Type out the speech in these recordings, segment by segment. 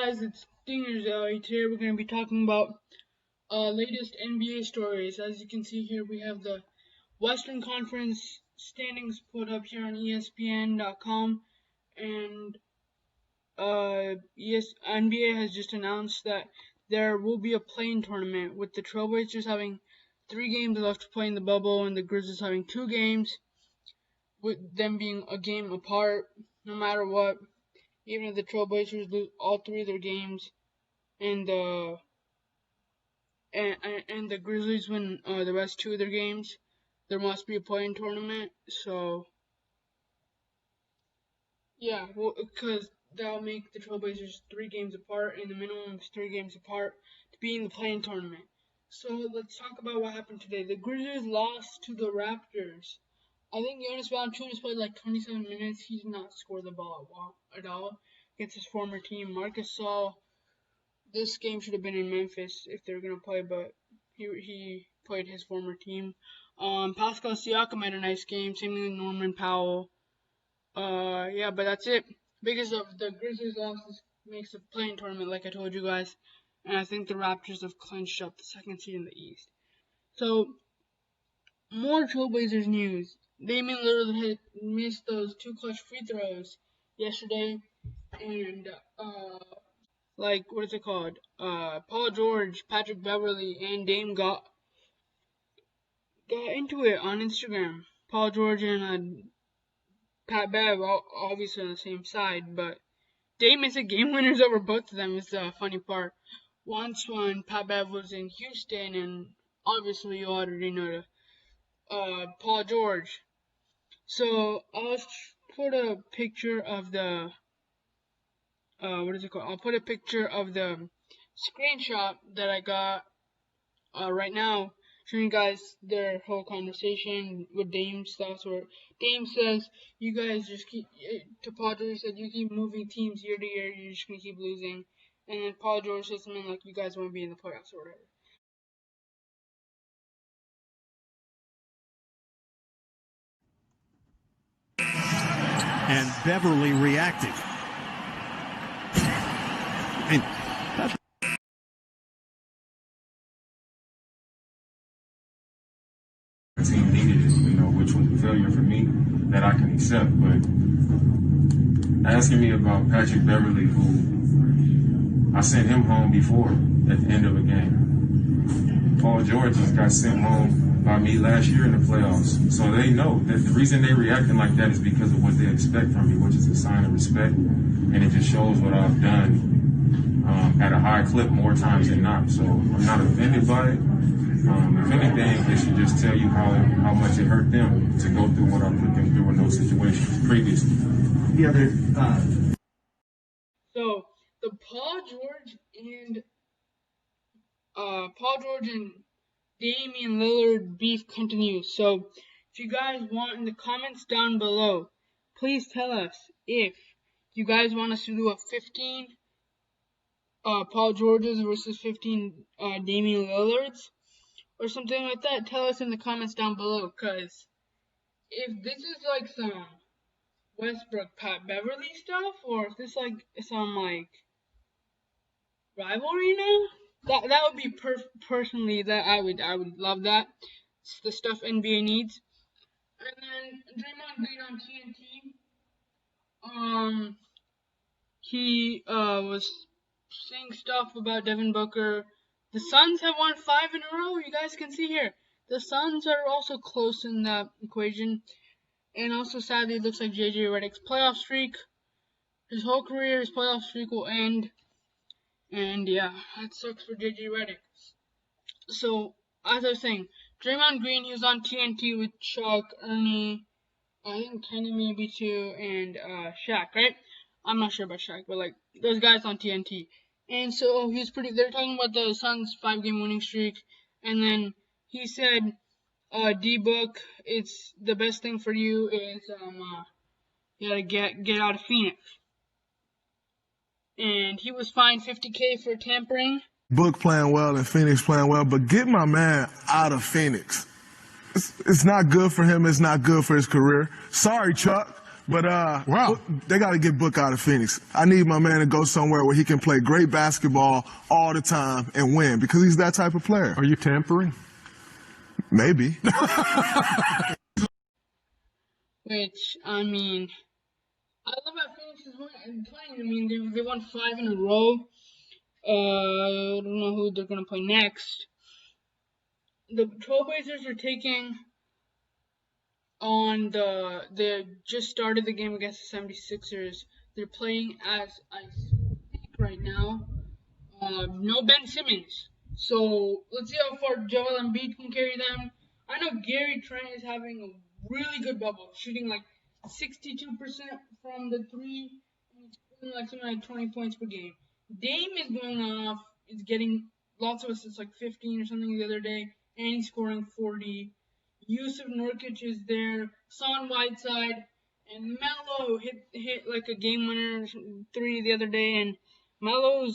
guys, it's Dingers Alley. Today we're going to be talking about latest NBA stories. As you can see here, we have the Western Conference standings put up here on ESPN.com, and NBA has just announced that there will be a play-in tournament with the Trailblazers having 3 games left to play in the bubble and the Grizzlies having 2 games, with them being a game apart no matter what. Even if the Trailblazers lose all 3 of their games, and the Grizzlies win the rest 2 of their games, there must be a play-in tournament. So yeah, because that'll make the Trailblazers 3 games apart, and the minimum is 3 games apart to be in the play-in tournament. So let's talk about what happened today. The Grizzlies lost to the Raptors. I think Jonas Valanciunas played like 27 minutes. He did not score the ball at all against his former team. Marcus saw this game should have been in Memphis if they were going to play, but he played his former team. Pascal Siakam had a nice game. Same with Norman Powell. Yeah, but that's it. Biggest of the Grizzlies losses makes the play-in tournament, like I told you guys. And I think the Raptors have clinched up the 2nd seed in the East. So, more Trailblazers news. Damian Lillard had missed those 2 clutch free throws yesterday, and Paul George, Patrick Beverley, and Dame got into it on Instagram. Paul George and Pat Bev obviously on the same side, but Dame missed game winners over both of them is the funny part. Once when Pat Bev was in Houston, and obviously you already know Paul George. So I'll put a picture of the I'll put a picture of the screenshot that I got right now, showing you guys their whole conversation with Dame's thoughts. Where Dame says, "You guys just keep." To Paul George said, "You keep moving teams year to year. You're just gonna keep losing." And then Paul George says something like, "You guys want to be in the playoffs or whatever." And Beverly reacted. And the team needed it, which was a failure for me that I can accept. But asking me about Patrick Beverly, who I sent him home before at the end of a game. Paul George just got sent home by me last year in the playoffs. So they know that the reason they reacting like that is because of what they expect from me, which is a sign of respect. And it just shows what I've done at a high clip more times than not. So I'm not offended by it. If anything, it should just tell you how much it hurt them to go through what I put them through in those situations previously. So the Paul George and Damian Lillard beef continues. So if you guys want, in the comments down below, please tell us if you guys want us to do a 15 Paul George's versus 15 Damian Lillard's or something like that. Tell us in the comments down below, because if this is like some Westbrook Pat Beverly stuff, or if this like some like rivalry now, that would be personally that I would love that. It's the stuff NBA needs. And then Draymond Green on TNT. He was saying stuff about Devin Booker. The Suns have won 5 in a row. You guys can see here. The Suns are also close in that equation. And also, sadly, it looks like JJ Redick's playoff streak, his whole career, his playoff streak will end. And yeah, that sucks for JJ Redick. So, as I was saying, Draymond Green, he was on TNT with Chuck, Ernie, I think Kenny maybe too, and Shaq, right? I'm not sure about Shaq, but like those guys on TNT. And so they're talking about the Suns' 5-game winning streak, and then he said, D-Book, it's the best thing for you is you gotta get out of Phoenix. And he was fined $50K for tampering. Book playing well and Phoenix playing well, but get my man out of Phoenix. It's not good for him. It's not good for his career. Sorry, Chuck, But Wow. they got to get Book out of Phoenix. I need my man to go somewhere where he can play great basketball all the time and win because he's that type of player. Are you tampering? Maybe. Which, I mean, I love how Phoenix is playing. I mean, they won 5 in a row. I don't know who they're going to play next. The Trailblazers are taking on they just started the game against the 76ers. They're playing as I speak right now. No Ben Simmons. So let's see how far Joel Embiid can carry them. I know Gary Trent is having a really good bubble, shooting like 62% from the three, and he's scoring like something like 20 points per game. Dame is going off, is getting lots of assists, like 15 or something the other day, and he's scoring 40. Yusuf Nurkic is there, Son Whiteside, and Melo hit like a game winner 3 the other day, and Melo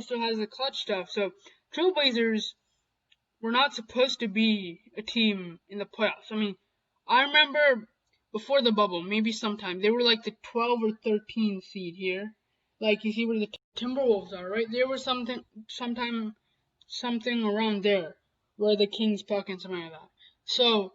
still has the clutch stuff. So Trailblazers were not supposed to be a team in the playoffs. I mean, I remember before the bubble, maybe sometime, they were like the 12 or 13 seed here. Like you see where the Timberwolves are, right? There was something around there where the Kings puck and something like that. So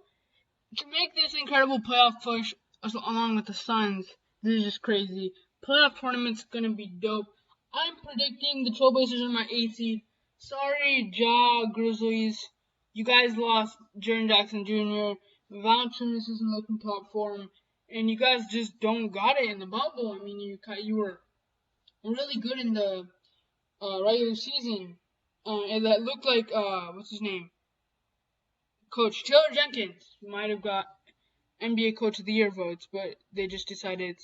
to make this incredible playoff push along with the Suns, this is just crazy. Playoff tournament's gonna be dope. I'm predicting the Trailblazers are my 8th seed. Sorry, Grizzlies. You guys lost Jaren Jackson Jr. Valanciunas isn't looking top form, and you guys just don't got it in the bubble. I mean, you were really good in the regular season, and that looked like what's his name? Coach Taylor Jenkins might have got NBA Coach of the Year votes, but they just decided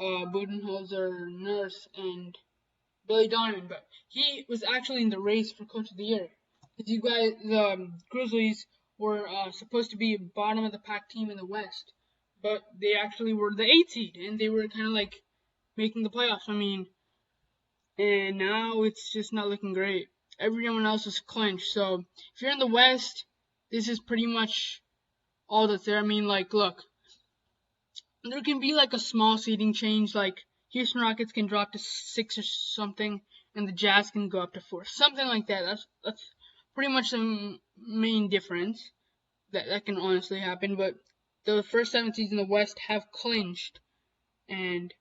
Budenholzer, Nurse, and Billy Donovan. But he was actually in the race for Coach of the Year. Because you guys, the Grizzlies were supposed to be bottom of the pack team in the West, but they actually were the 8th seed, and they were kind of like making the playoffs. I mean, and now it's just not looking great. Everyone else is clinched. So if you're in the West, this is pretty much all that's there. I mean, like, look, there can be like a small seeding change, like Houston Rockets can drop to 6 or something, and the Jazz can go up to 4, something like that. That's pretty much the main difference that can honestly happen. But the first 7 seeds in the West have clinched, and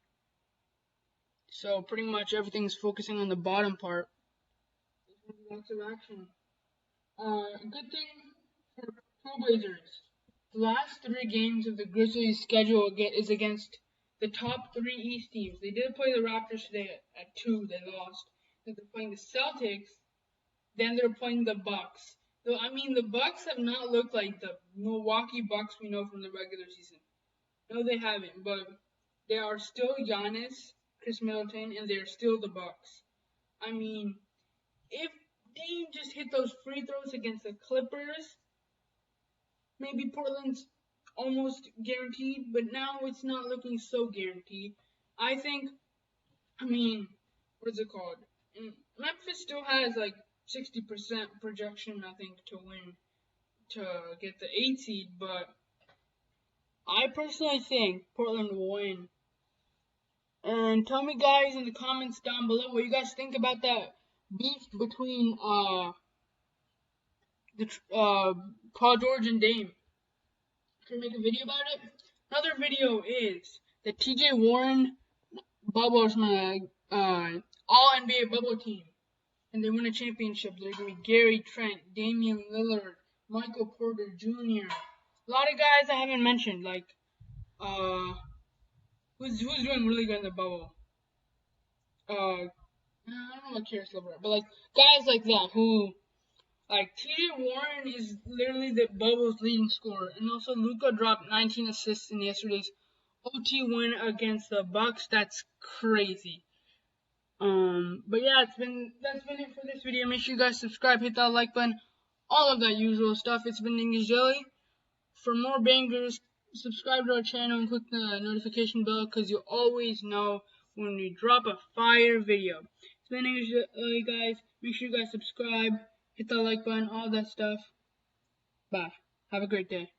so pretty much everything's focusing on the bottom part. Lots of action. Good thing for Trailblazers. The last 3 games of the Grizzlies' schedule is against the top 3 East teams. They did play the Raptors today at 2. They lost. Then they're playing the Celtics. Then they're playing the Bucks. So I mean, the Bucks have not looked like the Milwaukee Bucks we know from the regular season. No, they haven't. But they are still Giannis, Chris Middleton, and they're still the Bucks. I mean, if Dame just hit those free throws against the Clippers, maybe Portland's almost guaranteed, but now it's not looking so guaranteed. I think, I mean, what is it called? Memphis still has like 60% projection, I think, to win, to get the 8th seed, but I personally think Portland will win. And tell me, guys, in the comments down below what you guys think about that beef between Paul George and Dame. Can I make a video about it? Another video is the TJ Warren bubble is my all NBA bubble team, and they win a championship. There's gonna be Gary Trent, Damian Lillard, Michael Porter Jr. A lot of guys I haven't mentioned, like who's doing really good in the bubble. I don't know about Karis LeVert, but like guys like that who, like TJ Warren is literally the bubble's leading scorer, and also Luka dropped 19 assists in yesterday's OT win against the Bucks. That's crazy. But yeah, that's been it for this video. Make sure you guys subscribe, hit that like button, all of that usual stuff. It's been English Jelly. For more bangers, subscribe to our channel and click the notification bell, because you'll always know when we drop a fire video. It's been English Jelly, guys. Make sure you guys subscribe, hit that like button, all that stuff. Bye. Have a great day.